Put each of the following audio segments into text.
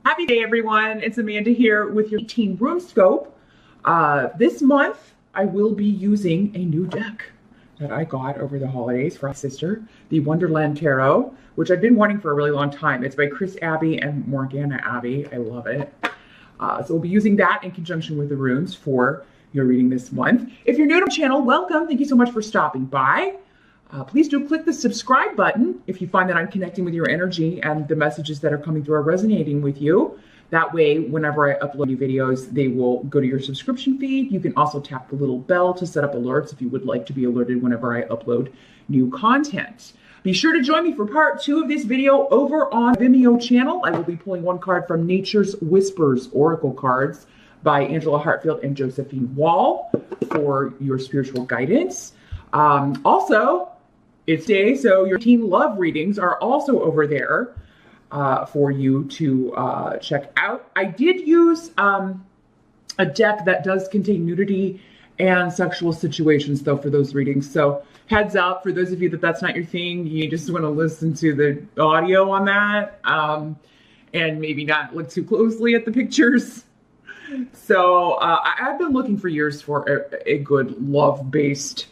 Happy day, everyone. It's Amanda here with your teen rune scope. This month, I will be using a new deck that I got over the holidays for my sister, the Wonderland Tarot, which I've been wanting for a really long time. It's by Chris Abbey and Morgana Abbey. I love it. So we'll be using that in conjunction with the runes for your reading this month. If you're new to the channel, welcome. Thank you so much for stopping by. Please do click the subscribe button if you find that I'm connecting with your energy and the messages that are coming through are resonating with you. That way, whenever I upload new videos, they will go to your subscription feed. You can also tap the little bell to set up alerts if you would like to be alerted whenever I upload new content. Be sure to join me for part 2 of this video over on Vimeo channel. I will be pulling one card from Nature's Whispers Oracle cards by Angela Hartfield and Josephine Wall for your spiritual guidance. Also, it's day, so your teen love readings are also over there for you to check out. I did use a deck that does contain nudity and sexual situations, though, for those readings. So heads up, for those of you that's not your thing, you just want to listen to the audio on that and maybe not look too closely at the pictures. So I've been looking for years for a good love-based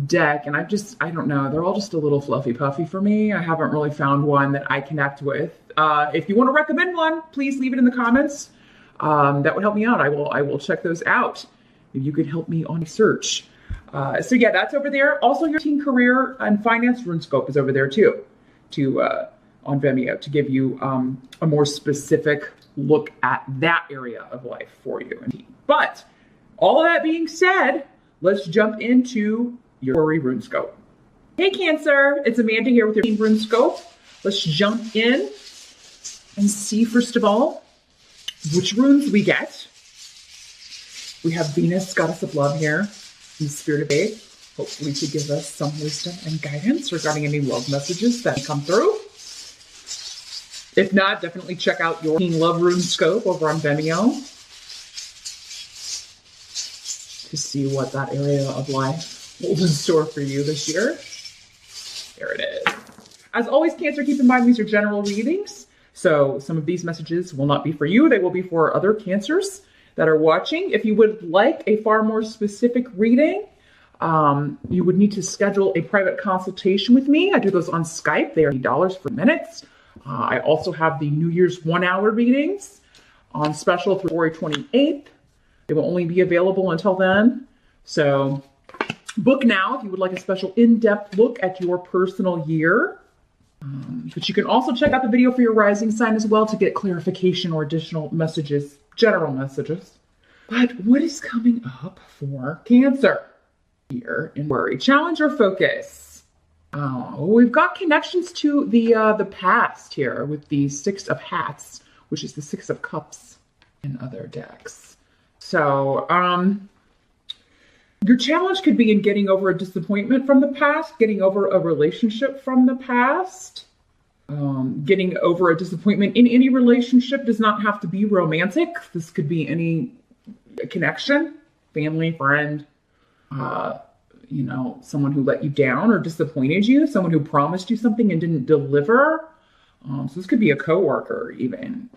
deck, and I don't know, they're all just a little fluffy puffy for me. I haven't really found one that I connect with. If you want to recommend one, please leave it in the comments. That would help me out. I will check those out. If you could help me on a search. So yeah, that's over there. Also, your teen career and finance rune scope is over there too, on Vimeo, to give you a more specific look at that area of life for you. But all of that being said, let's jump into your rune scope. Hey Cancer, it's Amanda here with your teen rune scope. Let's jump in and see, first of all, which runes we get. We have Venus, goddess of love here in the spirit of faith, hopefully to give us some wisdom and guidance regarding any love messages that come through. If not, definitely check out your teen love rune scope over on Vimeo to see what that area of life holds in store for you this year. There it is. As always, Cancer, keep in mind these are general readings. So some of these messages will not be for you. They will be for other Cancers that are watching. If you would like a far more specific reading, you would need to schedule a private consultation with me. I do those on Skype. They are $80 for minutes. I also have the New Year's 1-hour readings on special through February 28th. They will only be available until then. So book now if you would like a special in-depth look at your personal year. But you can also check out the video for your rising sign as well to get clarification or additional messages, general messages. But what is coming up for Cancer here in worry? Challenge or focus? We've got connections to the past here with the 6 of Hats, which is the 6 of Cups in other decks. So, your challenge could be in getting over a disappointment from the past, getting over a relationship from the past. Getting over a disappointment in any relationship does not have to be romantic. This could be any connection, family, friend, someone who let you down or disappointed you, someone who promised you something and didn't deliver. So this could be a coworker even.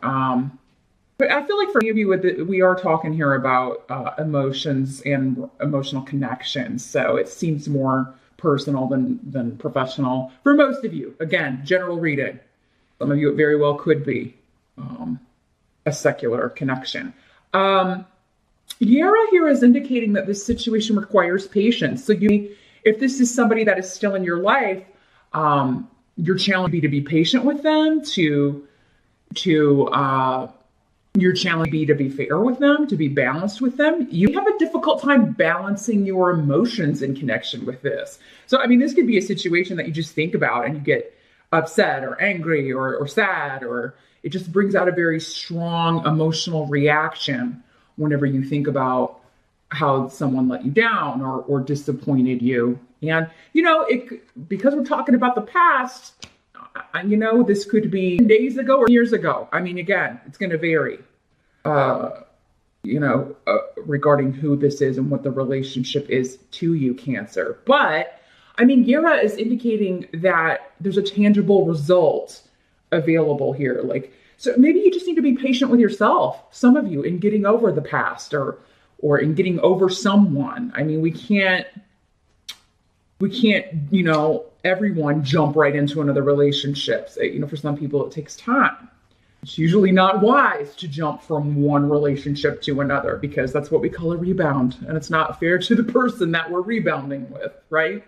But I feel like for many of you, we are talking here about emotions and emotional connections. So it seems more personal than professional for most of you. Again, general reading. Some of you, it very well could be a secular connection. Yara here is indicating that this situation requires patience. So if this is somebody that is still in your life, your challenge would be to be patient with them, your challenge would be to be fair with them, to be balanced with them. You have a difficult time balancing your emotions in connection with this. So, I mean, this could be a situation that you just think about and you get upset or angry or sad, or it just brings out a very strong emotional reaction whenever you think about how someone let you down or disappointed you. And, because we're talking about the past, this could be days ago or years ago. I mean, again, it's going to vary, regarding who this is and what the relationship is to you, Cancer. But, I mean, Yara is indicating that there's a tangible result available here. Like, So maybe you just need to be patient with yourself, some of you, in getting over the past or in getting over someone. I mean, we can't, everyone jump right into another relationship. For some people, it takes time. It's usually not wise to jump from one relationship to another because that's what we call a rebound. And it's not fair to the person that we're rebounding with, right?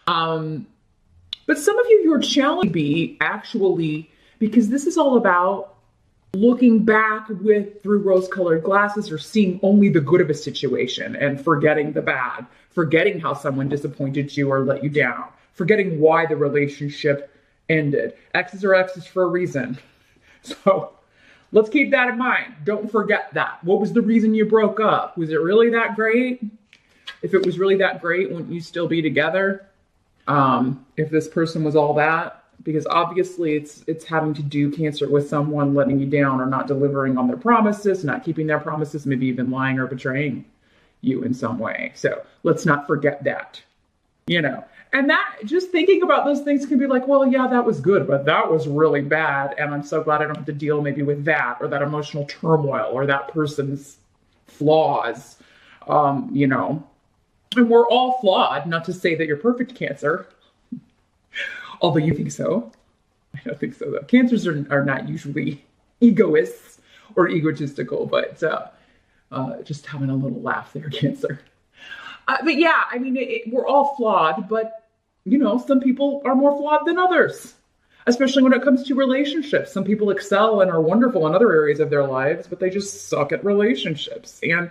But some of you, your challenge be actually, because this is all about looking back through rose-colored glasses or seeing only the good of a situation and forgetting the bad, forgetting how someone disappointed you or let you down, forgetting why the relationship ended. X's are X's for a reason. So let's keep that in mind. Don't forget that. What was the reason you broke up? Was it really that great? If it was really that great, wouldn't you still be together? If this person was all that? Because obviously it's having to do, Cancer, with someone letting you down or not delivering on their promises, not keeping their promises, maybe even lying or betraying you in some way. So let's not forget that, And that, just thinking about those things can be like, well, yeah, that was good, but that was really bad. And I'm so glad I don't have to deal maybe with that or that emotional turmoil or that person's flaws, And we're all flawed, not to say that you're perfect, Cancer. Although you think so. I don't think so, though. Cancers are not usually egoists or egotistical, but just having a little laugh there, Cancer. But yeah, I mean, we're all flawed, but some people are more flawed than others, especially when it comes to relationships. Some people excel and are wonderful in other areas of their lives, but they just suck at relationships. And,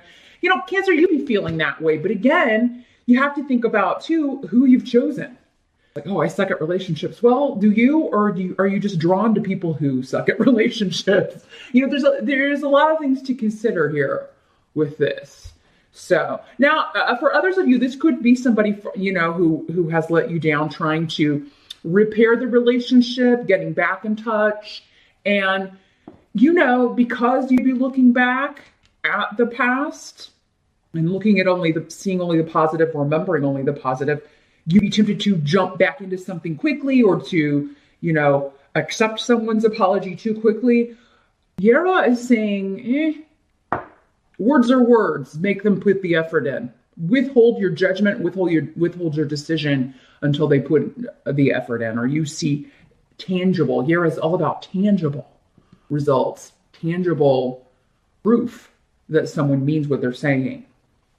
Cancer, you be feeling that way. But again, you have to think about, too, who you've chosen. Like, oh, I suck at relationships. Well, do you, or are you just drawn to people who suck at relationships? There's a lot of things to consider here with this. So now, for others of you, this could be somebody, who has let you down, trying to repair the relationship, getting back in touch. And, because you'd be looking back at the past and looking at seeing only the positive, remembering only the positive, you'd be tempted to jump back into something quickly or to, accept someone's apology too quickly. Yara is saying, words are words. Make them put the effort in. Withhold your judgment, withhold your decision until they put the effort in, or you see tangible. Yara is all about tangible results, tangible proof that someone means what they're saying.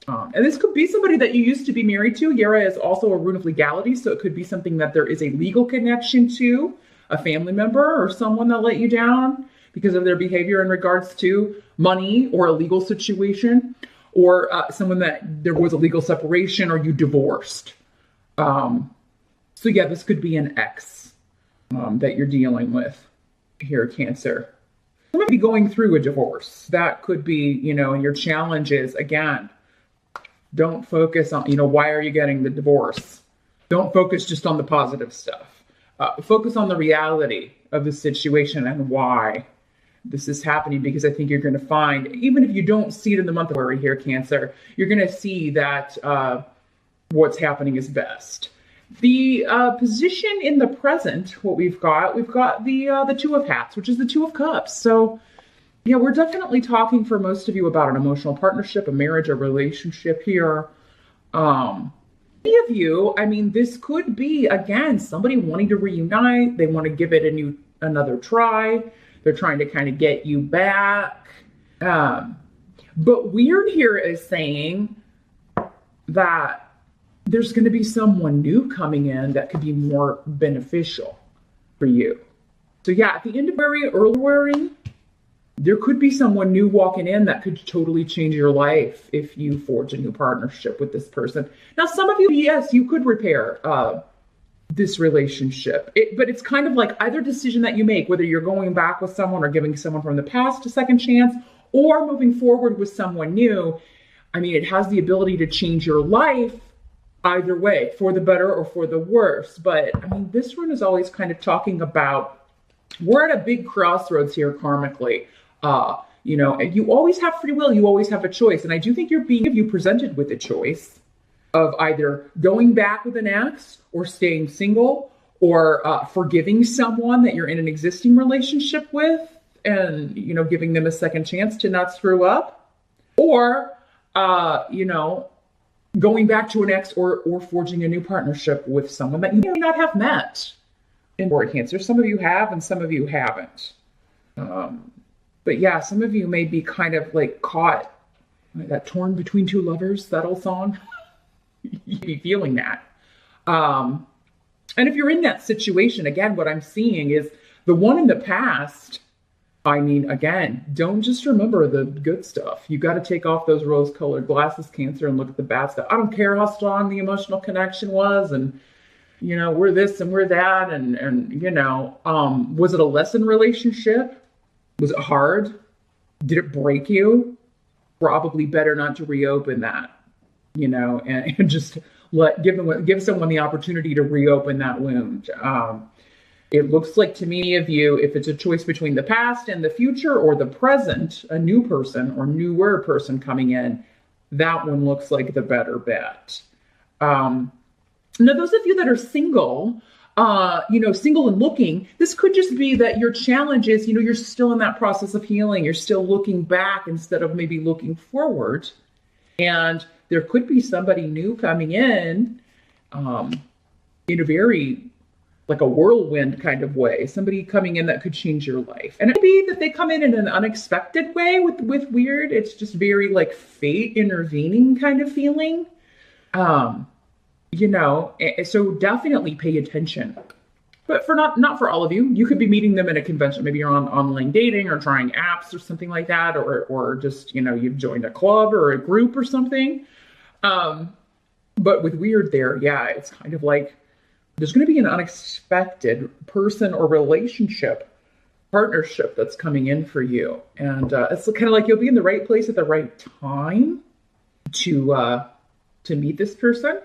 And this could be somebody that you used to be married to. Yara is also a rune of legality, so it could be something that there is a legal connection to, a family member or someone that let you down because of their behavior in regards to money or a legal situation, or someone that there was a legal separation or you divorced. So yeah, this could be an ex that you're dealing with here, Cancer. You might be going through a divorce. That could be, and your challenge is, again, don't focus on, why are you getting the divorce? Don't focus just on the positive stuff. Focus on the reality of the situation and why this is happening, because I think you're going to find, even if you don't see it in the month of February here, Cancer, you're going to see that what's happening is best. The position in the present, what we've got the Two of Hats, which is the Two of Cups. So yeah, we're definitely talking for most of you about an emotional partnership, a marriage, a relationship here. Many of you, this could be, again, somebody wanting to reunite. They want to give it another try. They're trying to kind of get you back. But Weird here is saying that there's going to be someone new coming in that could be more beneficial for you. So yeah, at the end of February, early February, there could be someone new walking in that could totally change your life if you forge a new partnership with this person. Now, some of you, yes, you could repair this relationship. But it's kind of like either decision that you make, whether you're going back with someone or giving someone from the past a second chance or moving forward with someone new. It has the ability to change your life either way, for the better or for the worse. But this one is always kind of talking about, we're at a big crossroads here karmically. And you always have free will. You always have a choice. And I do think you presented with a choice of either going back with an ex or staying single or forgiving someone that you're in an existing relationship with. and, giving them a second chance to not screw up, or, going back to an ex, or forging a new partnership with someone that you may not have met in board Cancer. Some of you have and some of you haven't. But yeah, some of you may be kind of like caught, like that torn between two lovers, that old song. You'd be feeling that. And if you're in that situation, again, what I'm seeing is the one in the past. I mean, again, don't just remember the good stuff. You got to take off those rose-colored glasses, Cancer, and look at the bad stuff. I don't care how strong the emotional connection was, and we're this and we're that, and was it a lesson relationship? Was it hard? Did it break you? Probably better not to reopen that, and just give someone the opportunity to reopen that wound. It looks like to me of you, if it's a choice between the past and the future or the present, a new person or newer person coming in, that one looks like the better bet. Now, those of you that are single, single and looking, this could just be that your challenge is, you're still in that process of healing. You're still looking back instead of maybe looking forward. And there could be somebody new coming in a very, like a whirlwind kind of way, somebody coming in that could change your life. And it could be that they come in an unexpected way with weird, it's just very like fate intervening kind of feeling. So definitely pay attention. But for not for all of you, you could be meeting them in a convention. Maybe you're on online dating or trying apps or something like that, or just, you've joined a club or a group or something. But with weird there, yeah, it's kind of like, there's going to be an unexpected person or partnership that's coming in for you. And it's kind of like you'll be in the right place at the right time to meet this person.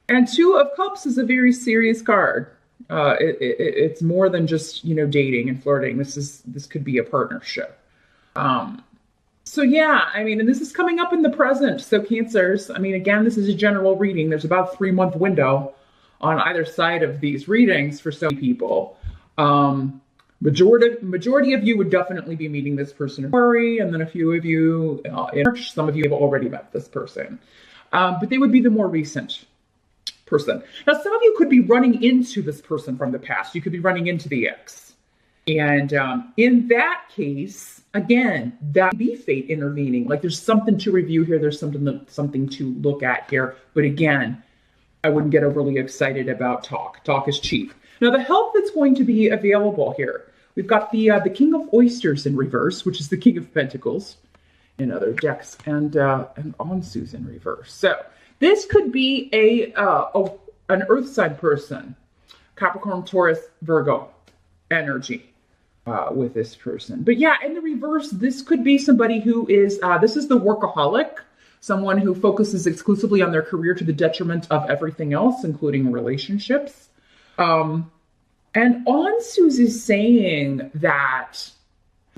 And Two of Cups is a very serious card. It's more than just, dating and flirting. This could be a partnership. So yeah, and this is coming up in the present. So Cancers, again, this is a general reading. There's about a 3-month window on either side of these readings for so many people. Majority of you would definitely be meeting this person in February, and then a few of you in March. Some of you have already met this person. But they would be the more recent person. Now, some of you could be running into this person from the past. You could be running into the ex. And in that case, again, that would be fate intervening. Like there's something to review here. There's something to look at here. But again, I wouldn't get overly excited about talk. Talk is cheap. Now, the help that's going to be available here, we've got the King of Oysters in reverse, which is the King of Pentacles in other decks, and Onsu's in reverse. So this could be an Earth sign person, Capricorn, Taurus, Virgo energy with this person. But yeah, in the reverse, this could be somebody who is, this is the workaholic. Someone who focuses exclusively on their career to the detriment of everything else, including relationships. And Onsu's is saying that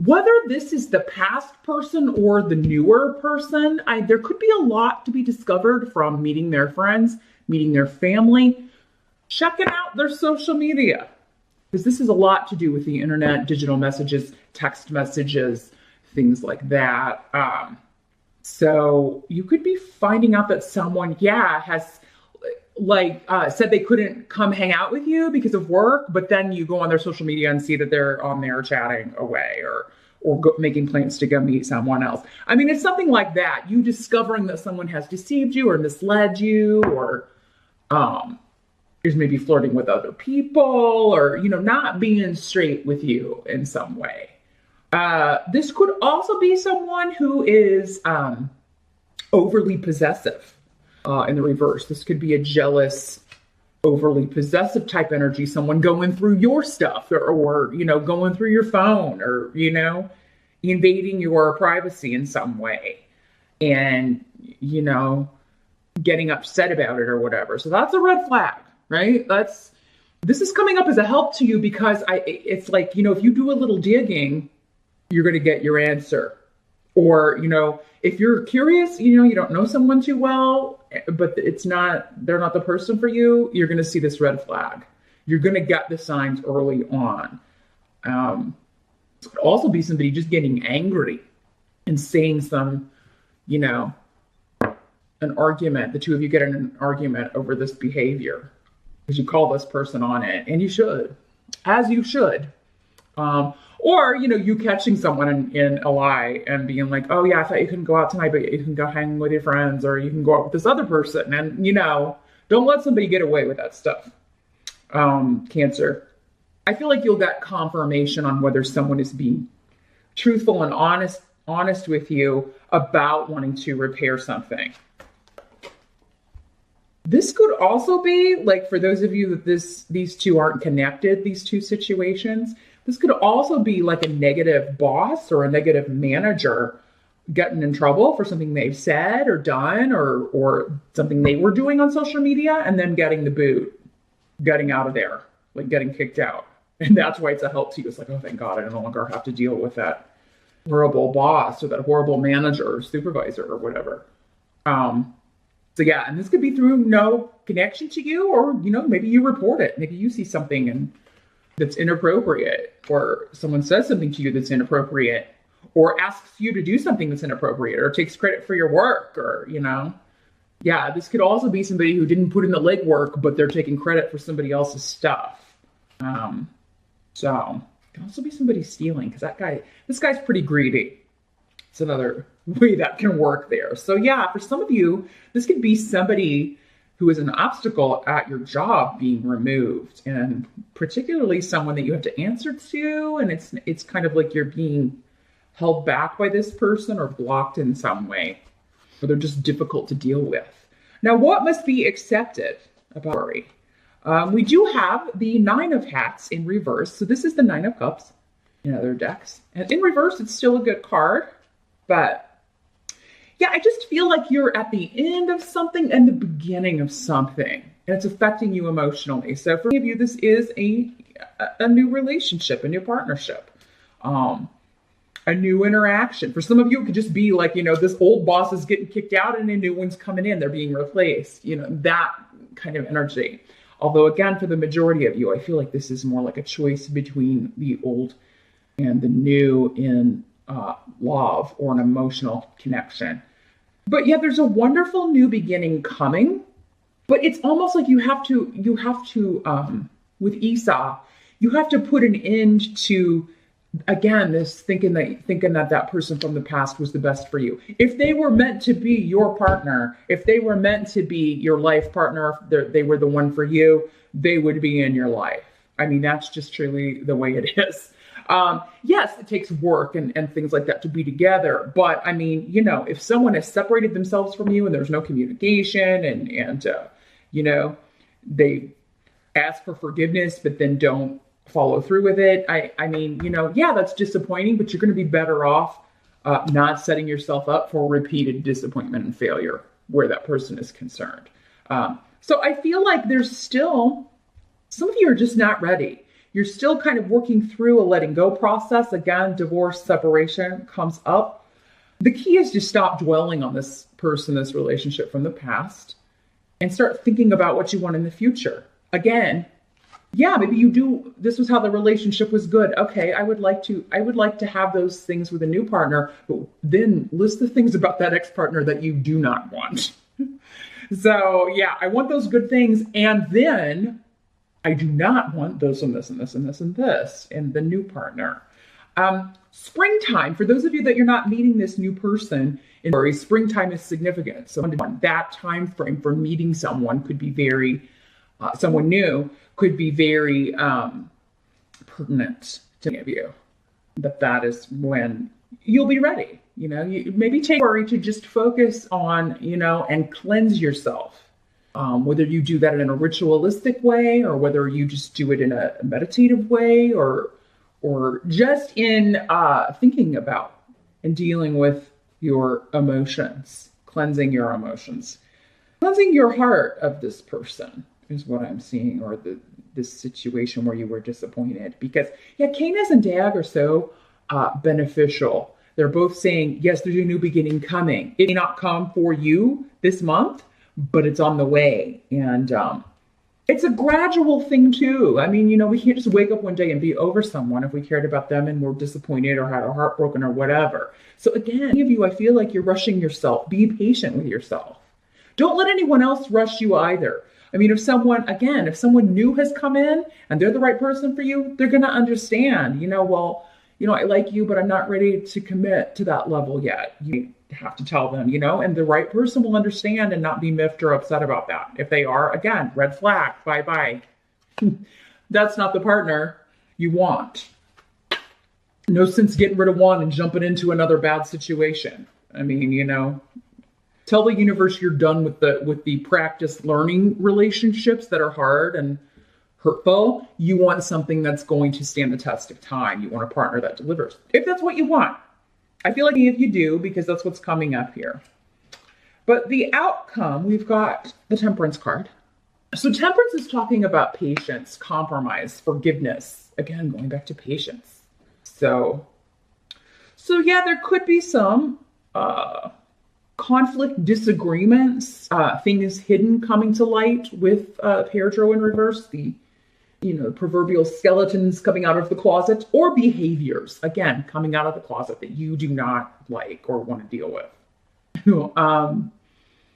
whether this is the past person or the newer person, there could be a lot to be discovered from meeting their friends, meeting their family, checking out their social media. Because this is a lot to do with the internet, digital messages, text messages, things like that. So you could be finding out that someone, has said they couldn't come hang out with you because of work, but then you go on their social media and see that they're on there chatting away or making plans to go meet someone else. It's something like that. You discovering that someone has deceived you or misled you, or is maybe flirting with other people, or, not being straight with you in some way. This could also be someone who is overly possessive in the reverse. This could be a jealous, overly possessive type energy, someone going through your stuff or going through your phone or, invading your privacy in some way and, getting upset about it or whatever. So that's a red flag, right? This is coming up as a help to you because it's like, if you do a little digging, you're going to get your answer. Or, if you're curious, you don't know someone too well, but they're not the person for you, you're going to see this red flag. You're going to get the signs early on. This could also be somebody just getting angry and saying some, you know, an argument. The two of you get in an argument over this behavior because you call this person on it, and you should, as you should. Or, you know, you catching someone in a lie and being like, oh yeah, I thought you couldn't go out tonight, but you can go hang with your friends, or you can go out with this other person. And, you know, don't let somebody get away with that stuff. Cancer. I feel like you'll get confirmation on whether someone is being truthful and honest with you about wanting to repair something. This could also be, like, for those of you that these two aren't connected, these two situations, this could also be like a negative boss or a negative manager getting in trouble for something they've said or done, or something they were doing on social media, and then getting the boot, getting out of there, like getting kicked out. And that's why it's a help to you. It's like, oh, thank God, I no longer have to deal with that horrible boss or that horrible manager or supervisor or whatever. So yeah, and this could be through no connection to you, or, you know, maybe you report it. Maybe you see something and that's inappropriate, or someone says something to you that's inappropriate, or asks you to do something that's inappropriate, or takes credit for your work, or, you know. Yeah, this could also be somebody who didn't put in the legwork, but they're taking credit for somebody else's stuff. So it can also be somebody stealing, because this guy's pretty greedy. It's another way that can work there. So yeah, for some of you, this could be somebody who is an obstacle at your job being removed, and particularly someone that you have to answer to, and it's kind of like you're being held back by this person or blocked in some way, or they're just difficult to deal with. Now, what must be accepted about worry? We do have the 9 of Hats in reverse. So this is the 9 of Cups in other decks. And in reverse, it's still a good card. But yeah, I just feel like you're at the end of something and the beginning of something, and it's affecting you emotionally. So for many of you, this is a new relationship, a new partnership, a new interaction. For some of you, it could just be like, you know, this old boss is getting kicked out and a new one's coming in. They're being replaced, you know, that kind of energy. Although again, for the majority of you, I feel like this is more like a choice between the old and the new in love or an emotional connection. But yeah, there's a wonderful new beginning coming, but it's almost like you have to with Esau, you have to put an end to, again, this thinking that person from the past was the best for you. If they were meant to be your partner, if they were meant to be your life partner, if they were the one for you, they would be in your life. I mean, that's just truly the way it is. Yes, it takes work and things like that to be together. But I mean, you know, if someone has separated themselves from you and there's no communication and you know, they ask for forgiveness, but then don't follow through with it. I mean, you know, yeah, that's disappointing, but you're going to be better off not setting yourself up for repeated disappointment and failure where that person is concerned. So I feel like there's still, some of you are just not ready. You're still kind of working through a letting go process. Again, divorce, separation comes up. The key is to stop dwelling on this person, this relationship from the past, and start thinking about what you want in the future. Again, yeah, maybe you do. This was how the relationship was good. Okay, I would like to have those things with a new partner, but then list the things about that ex-partner that you do not want. So yeah, I want those good things, and then I do not want this and this and this and this and this in the new partner. Springtime, for those of you that you're not meeting this new person, springtime is significant. So that time frame for meeting someone could be very, someone new could be very pertinent to many of you. But that is when you'll be ready. You know, you maybe take worry to just focus on, you know, and cleanse yourself. Whether you do that in a ritualistic way, or whether you just do it in a meditative way, or just in thinking about and dealing with your emotions, cleansing your emotions, cleansing your heart of this person is what I'm seeing, or this situation where you were disappointed. Because yeah, Canis and Dag are so beneficial. They're both saying, yes, there's a new beginning coming. It may not come for you this month, but it's on the way. And it's a gradual thing too. I mean, we can't just wake up one day and be over someone if we cared about them and we're disappointed or had our heart broken or whatever. So again, many of you, I feel like you're rushing yourself. Be patient with yourself. Don't let anyone else rush you either. I mean, if someone new has come in and they're the right person for you, they're going to understand, I like you, but I'm not ready to commit to that level yet. You have to tell them, and the right person will understand and not be miffed or upset about that. If they are, again, red flag, bye-bye. That's not the partner you want. No sense getting rid of one and jumping into another bad situation. I mean, tell the universe you're done with the practice learning relationships that are hard and hurtful. You want something that's going to stand the test of time. You want a partner that delivers. If that's what you want. I feel like if you do, because that's what's coming up here. But the outcome, we've got the Temperance card. So Temperance is talking about patience, compromise, forgiveness. Again, going back to patience. So yeah, there could be some conflict, disagreements, things hidden coming to light with Peridot in reverse, the proverbial skeletons coming out of the closet, or behaviors, again, coming out of the closet that you do not like or want to deal with,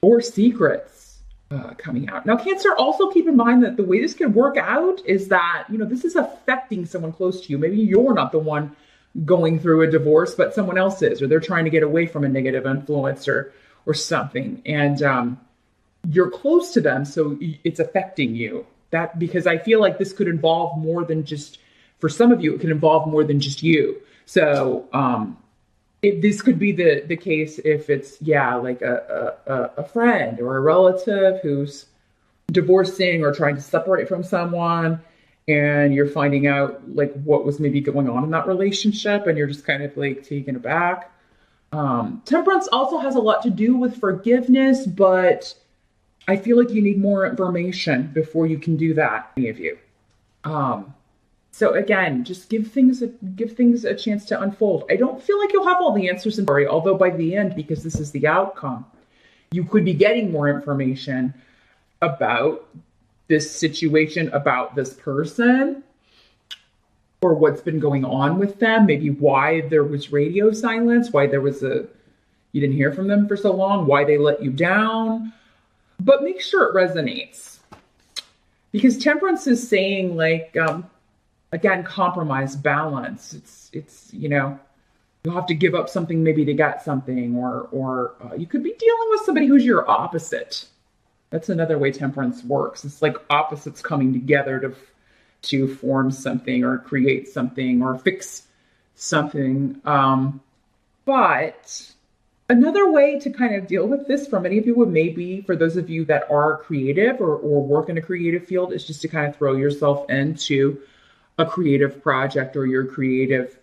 or secrets coming out. Now, Cancer, also keep in mind that the way this can work out is that, this is affecting someone close to you. Maybe you're not the one going through a divorce, but someone else is, or they're trying to get away from a negative influence or something. And you're close to them, so it's affecting you. Because I feel like this could involve more than just, for some of you, it could involve more than just you. So this could be the case if it's, like a friend or a relative who's divorcing or trying to separate from someone, and you're finding out like what was maybe going on in that relationship, and you're just kind of like taken aback. Temperance also has a lot to do with forgiveness, but I feel like you need more information before you can do that, any of you. So again, just give things a chance to unfold. I don't feel like you'll have all the answers in the story, although by the end, because this is the outcome, you could be getting more information about this situation, about this person, or what's been going on with them, maybe why there was radio silence, why there was you didn't hear from them for so long, why they let you down. But make sure it resonates, because Temperance is saying, like, again, compromise, balance. It's you'll have to give up something maybe to get something, or you could be dealing with somebody who's your opposite. That's another way Temperance works. It's like opposites coming together to form something or create something or fix something. But another way to kind of deal with this for many of you, maybe for those of you that are creative or work in a creative field, is just to kind of throw yourself into a creative project or your creative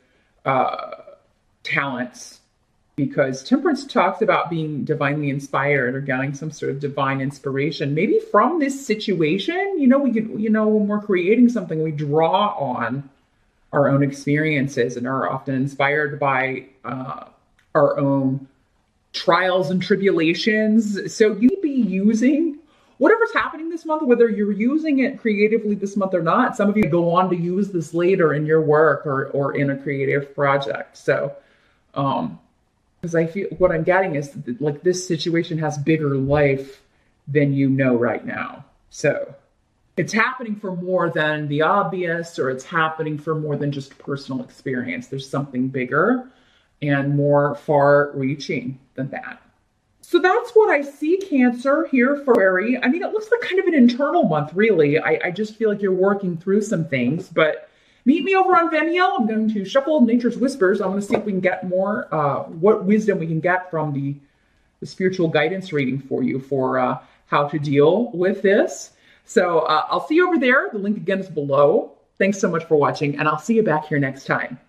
talents. Because Temperance talks about being divinely inspired or getting some sort of divine inspiration, maybe from this situation. We could, when we're creating something, we draw on our own experiences and are often inspired by our own trials and tribulations. So you be using whatever's happening this month, whether you're using it creatively this month or not. Some of you go on to use this later in your work or in a creative project. So, because I feel what I'm getting is that, like, this situation has bigger life than right now. So it's happening for more than the obvious, or it's happening for more than just personal experience. There's something bigger and more far-reaching than that. So that's what I see, Cancer, here for February. I mean, it looks like kind of an internal month, really. I just feel like you're working through some things, but meet me over on Vimeo. I'm going to shuffle Nature's Whispers. I want to see if we can get more, what wisdom we can get from the spiritual guidance reading for you for how to deal with this. So I'll see you over there. The link again is below. Thanks so much for watching, and I'll see you back here next time.